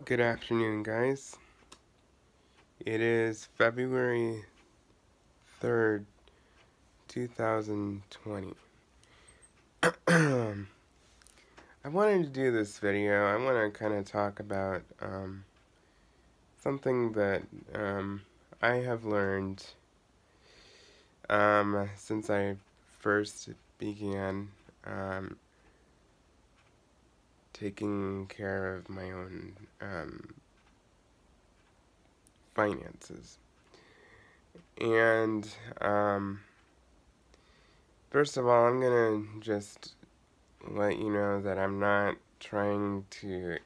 Good afternoon, guys. It is February 3rd, 2020. I wanted to do this video. I want to kind of talk about something that I have learned since I first began taking care of my own finances. And first of all, I'm gonna just let you know that I'm not trying to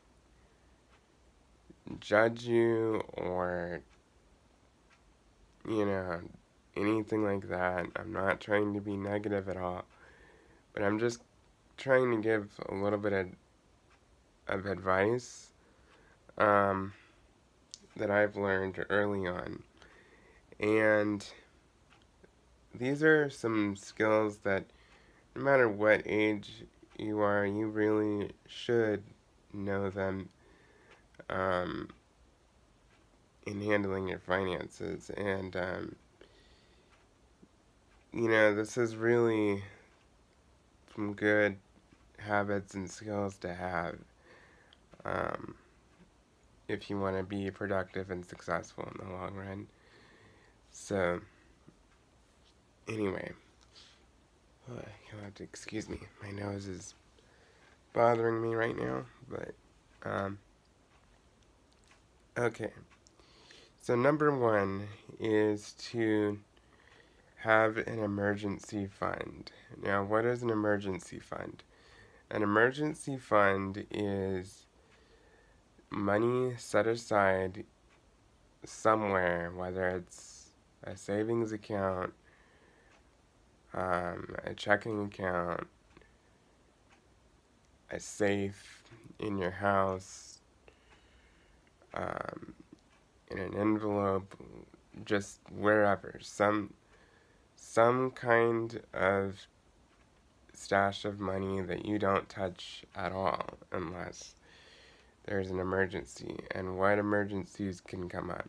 judge you or, anything like that. I'm not trying to be negative at all, but I'm just trying to give a little bit of advice that I've learned early on. And these are some skills that no matter what age you are, you really should know them in handling your finances. And, this is really some good habits and skills to have if you want to be productive and successful in the long run. So, anyway, you'll have to excuse me. My nose is bothering me right now, but, okay. So number one is to have an emergency fund. Now, what is an emergency fund? An emergency fund is money set aside somewhere, whether it's a savings account, a checking account, a safe in your house, in an envelope, just wherever. Some kind of stash of money that you don't touch at all unless there's an emergency. And what emergencies can come up?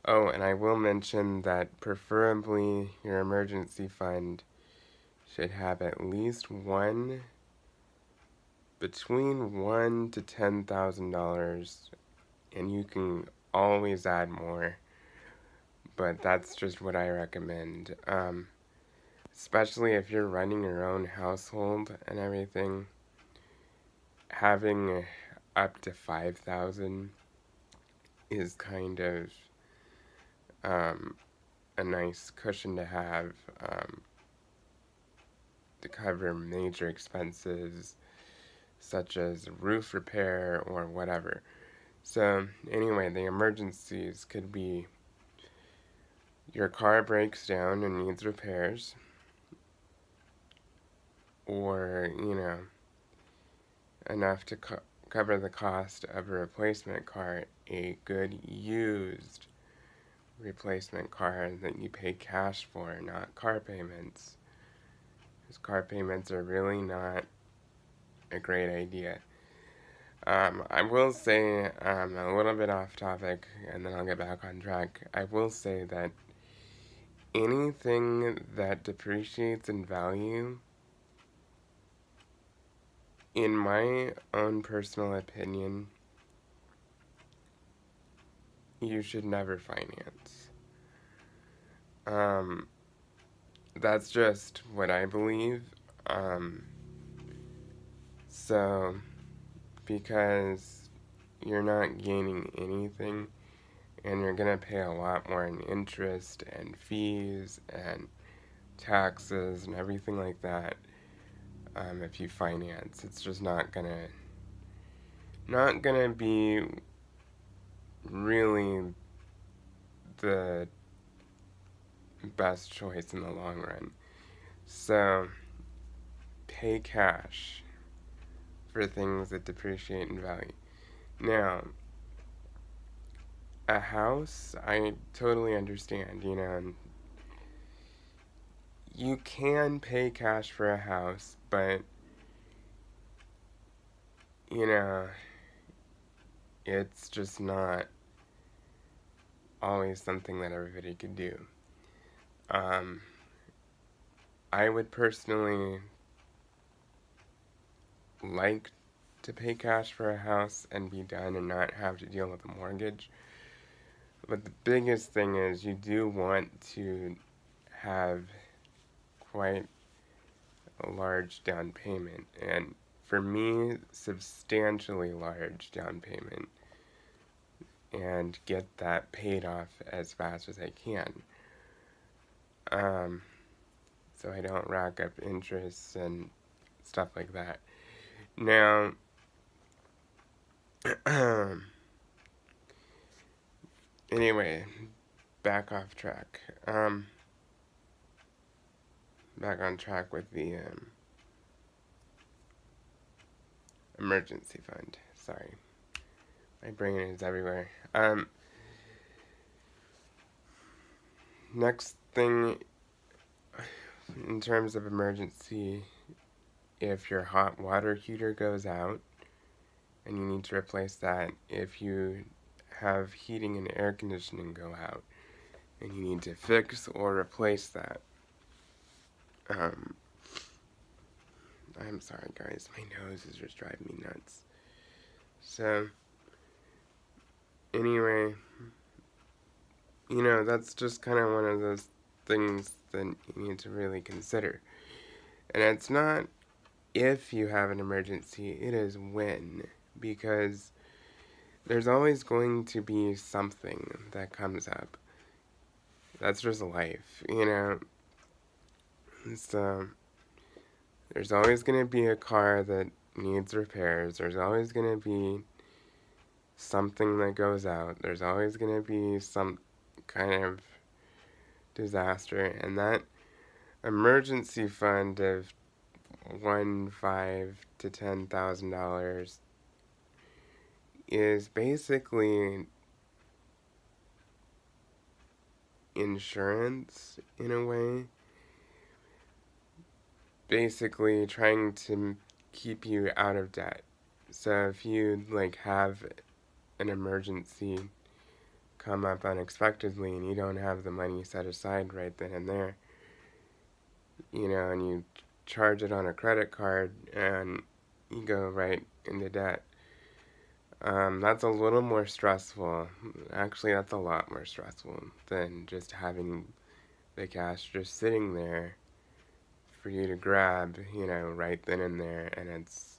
Oh, and I will mention that preferably your emergency fund should have at least between $1,000 to $10,000, and you can always add more, but that's just what I recommend. Especially if you're running your own household and everything, having up to $5,000 is kind of a nice cushion to have to cover major expenses such as roof repair or whatever. So anyway, the emergencies could be your car breaks down and needs repairs, or, enough to cover the cost of a replacement car, a good used replacement car that you pay cash for, not car payments. Because car payments are really not a great idea. I will say, a little bit off topic, and then I'll get back on track. I will say that anything that depreciates in value, in my own personal opinion, you should never finance. That's just what I believe. So, because you're not gaining anything, and you're gonna pay a lot more in interest and fees and taxes and everything like that, if you finance. It's just not gonna be really the best choice in the long run. So, pay cash for things that depreciate in value. Now, a house, I totally understand, you can pay cash for a house, but, you know, it's just not always something that everybody could do. I would personally like to pay cash for a house and be done and not have to deal with a mortgage. But the biggest thing is you do want to have quite a large down payment. And for me, substantially large down payment. And get that paid off as fast as I can. So I don't rack up interest and stuff like that. Now, anyway, back off track. Back on track with the emergency fund. Sorry, my brain is everywhere. Next thing, in terms of emergency, if your hot water heater goes out and you need to replace that, if you have heating and air conditioning go out and you need to fix or replace that. I'm sorry guys, my nose is just driving me nuts. So, anyway, you know, that's just kind of one of those things that you need to really consider. And it's not if you have an emergency, it is when. Because there's always going to be something that comes up. That's just life, you know. So, there's always going to be a car that needs repairs. There's always going to be something that goes out. There's always going to be some kind of disaster. And that emergency fund of $5,000 to $10,000 is basically insurance in a way. Basically trying to keep you out of debt. So if you like have an emergency come up unexpectedly and you don't have the money set aside right then and there, you know, and you charge it on a credit card and you go right into debt. That's a little more stressful. Actually, that's a lot more stressful than just having the cash just sitting there for you to grab, you know, right then and there, and it's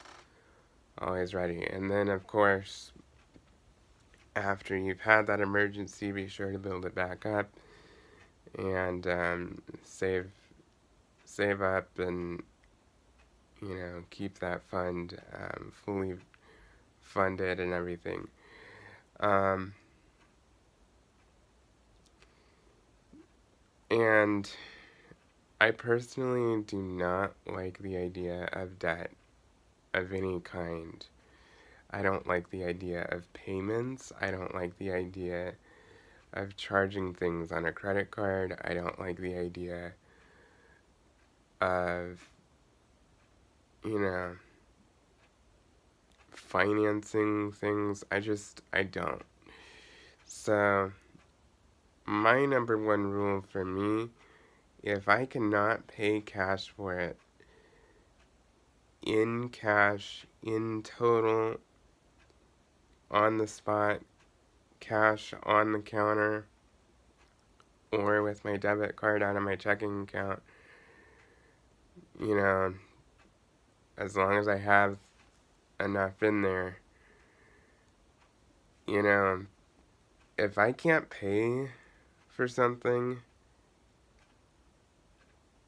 always ready. And then, of course, after you've had that emergency, be sure to build it back up and save up and, you know, keep that fund fully funded and everything. And I personally do not like the idea of debt of any kind. I don't like the idea of payments. I don't like the idea of charging things on a credit card. I don't like the idea of, you know, financing things. I don't. So, my number one rule for me, if I cannot pay cash for it, in cash, in total, on the spot, cash on the counter, or with my debit card out of my checking account, you know, as long as I have enough in there, you know, if I can't pay for something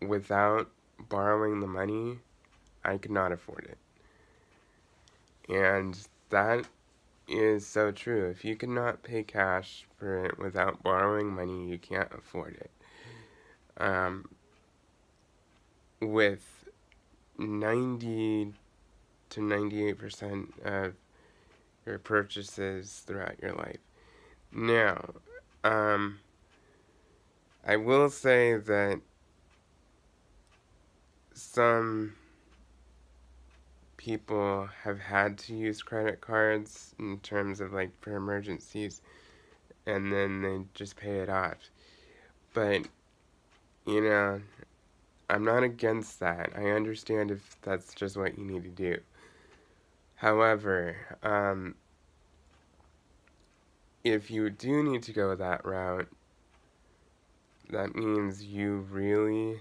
without borrowing the money, I cannot afford it. And that is so true. If you cannot pay cash for it without borrowing money, you can't afford it. With 90 to 98% of your purchases throughout your life. Now, I will say that some people have had to use credit cards in terms of like for emergencies, and then they just pay it off. But, you know, I'm not against that. I understand if that's just what you need to do. However, if you do need to go that route, that means you really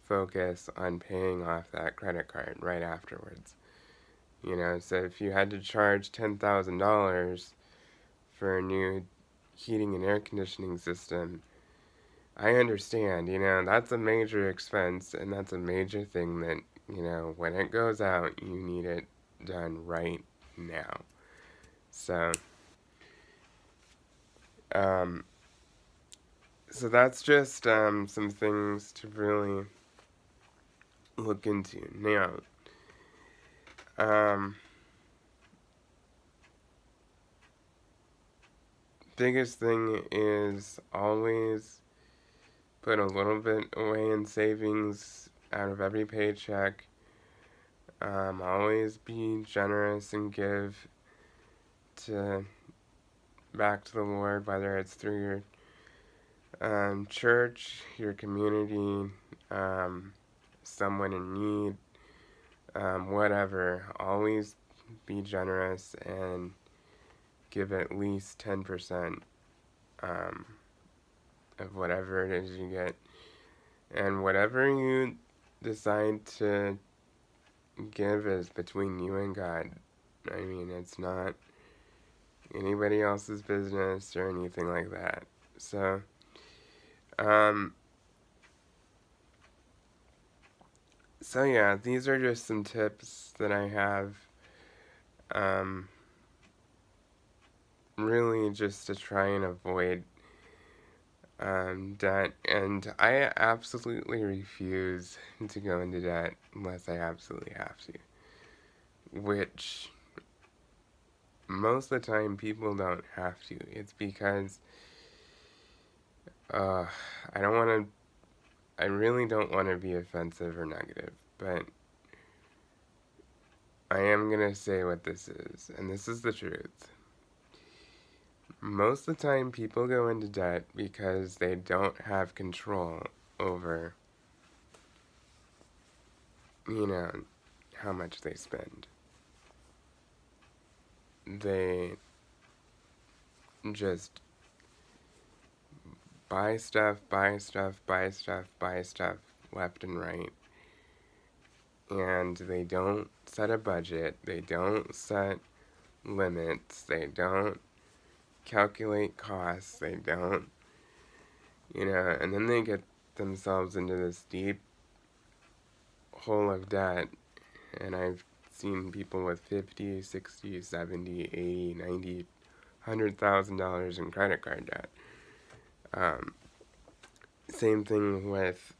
focus on paying off that credit card right afterwards. You know, so if you had to charge $10,000 for a new heating and air conditioning system, I understand, you know, that's a major expense, and that's a major thing that, you know, when it goes out, you need it done right now. So, um, so that's just some things to really look into. Now, biggest thing is always put a little bit away in savings out of every paycheck. Always be generous and give to back to the Lord, whether it's through your church, your community, someone in need, whatever. Always be generous and give at least 10% of whatever it is you get. And whatever you decide to give is between you and God. I mean, it's not anybody else's business or anything like that. So, so yeah, these are just some tips that I have, really just to try and avoid debt, and I absolutely refuse to go into debt unless I absolutely have to, which most of the time people don't have to. It's because I really don't want to be offensive or negative, but I am gonna say what this is, and this is the truth. Most of the time people go into debt because they don't have control over, you know, how much they spend. They just buy stuff left and right. And they don't set a budget, they don't set limits, they don't calculate costs, they don't, you know, and then they get themselves into this deep hole of debt. And I've seen people with 50, 60, 70, 80, 90, $100,000 in credit card debt. Same thing with,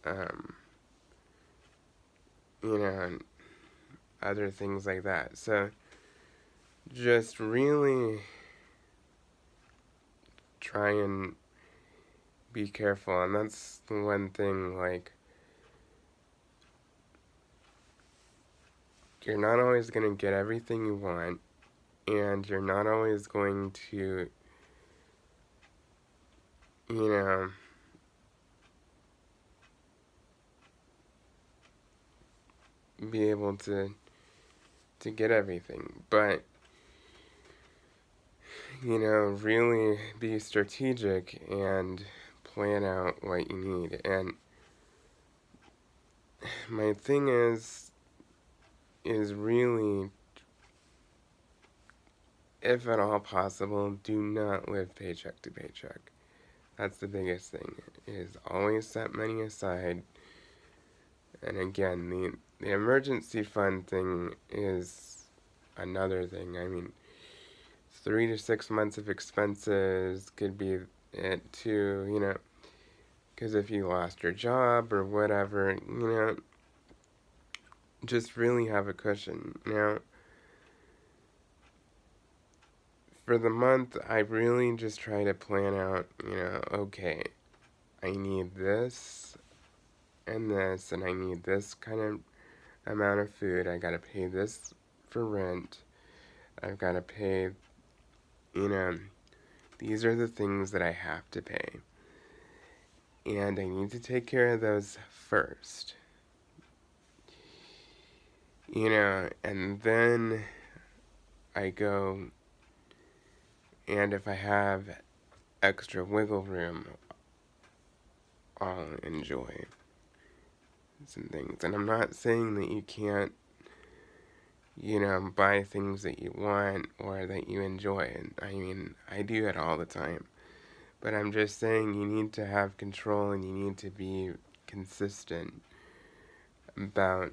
you know, other things like that. So, just really try and be careful. And that's the one thing, like, you're not always going to get everything you want, and you're not always going to, you know, be able to get everything. But, you know, really be strategic and plan out what you need. And my thing is really, if at all possible, do not live paycheck to paycheck. That's the biggest thing, is always set money aside. And again, the emergency fund thing is another thing. I mean, 3 to 6 months of expenses could be it too, you know, because if you lost your job or whatever, you know, just really have a cushion. Now, for the month, I really just try to plan out, you know, okay, I need this and this, and I need this kind of amount of food. I gotta pay this for rent. I've got to pay, these are the things that I have to pay. And I need to take care of those first. And then I go, and if I have extra wiggle room, I'll enjoy some things. And I'm not saying that you can't, buy things that you want or that you enjoy. And I mean, I do it all the time. But I'm just saying you need to have control and you need to be consistent about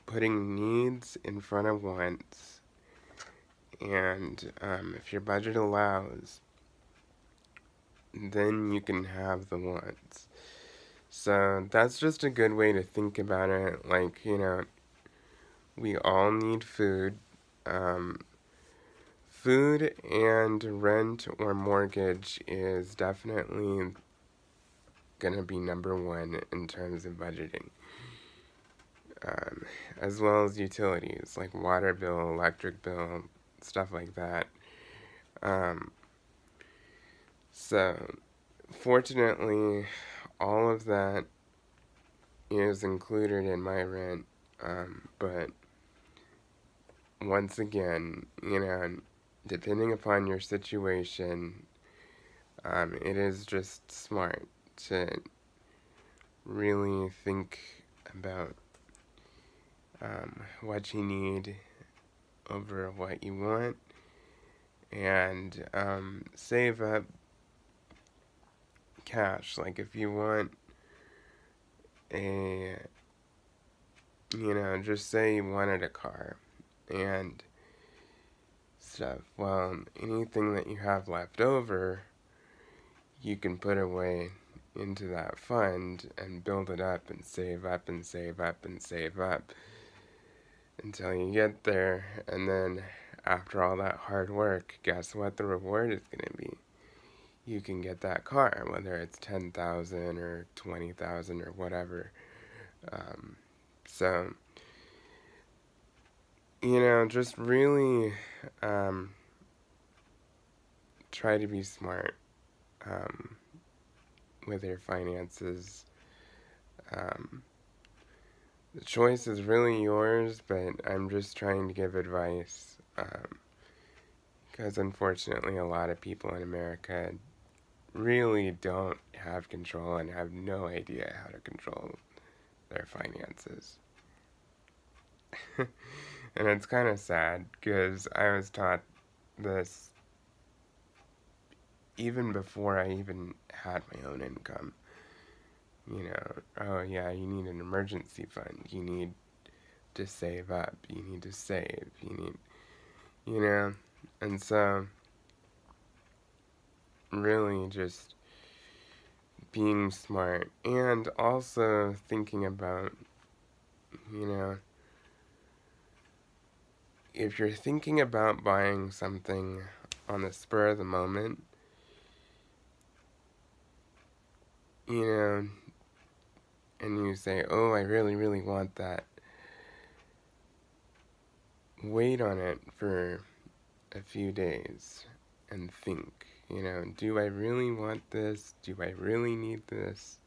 putting needs in front of wants. And if your budget allows, then you can have the wants. So that's just a good way to think about it. Like, we all need food. Food and rent or mortgage is definitely going to be number one in terms of budgeting. As well as utilities like water bill, electric bill, stuff like that. So, fortunately, all of that is included in my rent, but once again, depending upon your situation, it is just smart to really think about what you need over what you want, and save up cash. Like if you want just say you wanted a car and stuff. Well, anything that you have left over, you can put away into that fund and build it up and save up and save up and save up until you get there. And then after all that hard work, guess what the reward is going to be? You can get that car, whether it's $10,000 or $20,000 or whatever. So, just really try to be smart with your finances. The choice is really yours, but I'm just trying to give advice because unfortunately a lot of people in America really don't have control and have no idea how to control their finances. And it's kind of sad because I was taught this even before I even had my own income. Oh yeah, you need an emergency fund. You need to save up. You need to save. You need, and so really just being smart and also thinking about, if you're thinking about buying something on the spur of the moment, and you say, oh, I really, really want that, wait on it for a few days and think, do I really want this? Do I really need this?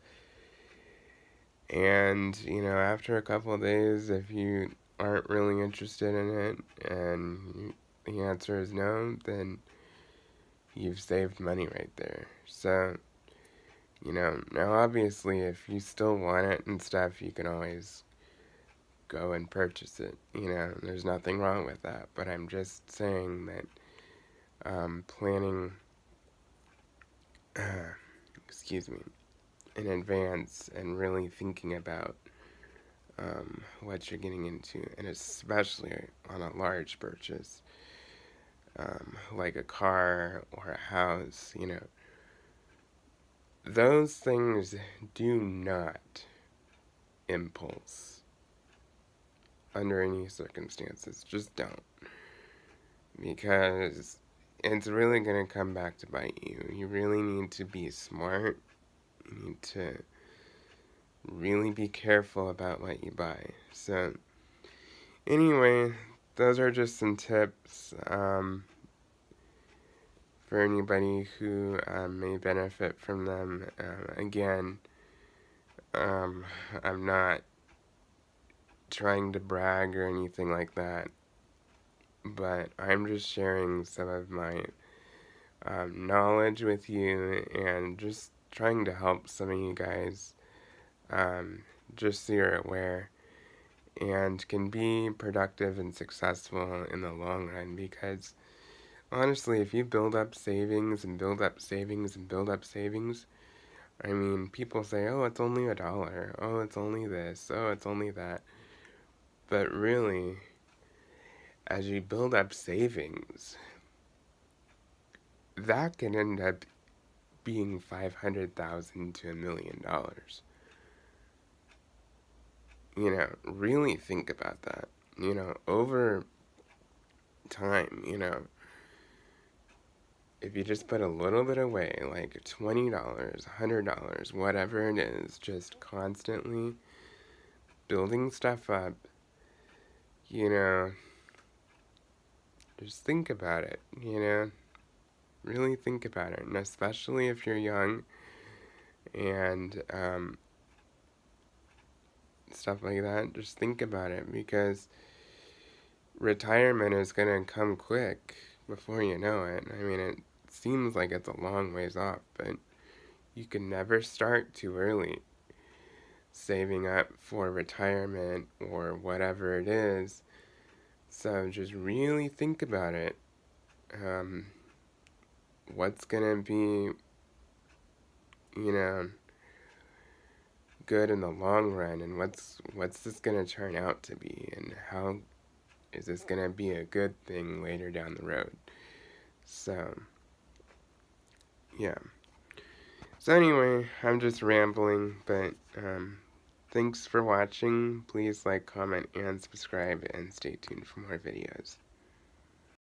And, after a couple of days, if you aren't really interested in it and the answer is no, then you've saved money right there. So, now obviously if you still want it and stuff, you can always go and purchase it. There's nothing wrong with that. But I'm just saying that planning, in advance and really thinking about what you're getting into, and especially on a large purchase, like a car or a house, those things do not impulse under any circumstances. Just don't. Because it's really going to come back to bite you. You really need to be smart. You need to really be careful about what you buy. So, anyway, those are just some tips for anybody who may benefit from them. Again, I'm not trying to brag or anything like that, but I'm just sharing some of my knowledge with you and just trying to help some of you guys, just so you're aware and can be productive and successful in the long run. Because honestly, if you build up savings and build up savings and build up savings, I mean, people say, oh, it's only $1, oh, it's only this, oh, it's only that. But really, as you build up savings, that can end up being $500,000 to $1 million. You know, really think about that. You know, over time, you know, if you just put a little bit away, like $20, $100, whatever it is, just constantly building stuff up, you know, just think about it, you know, really think about it. And especially if you're young and stuff like that, just think about it, because retirement is going to come quick before you know it. I mean, it seems like it's a long ways off, but you can never start too early saving up for retirement or whatever it is. So just really think about it. What's gonna be, you know, good in the long run, and what's this gonna turn out to be, and how is this gonna be a good thing later down the road? So, yeah. So anyway, I'm just rambling, but thanks for watching. Please like, comment, and subscribe, and stay tuned for more videos.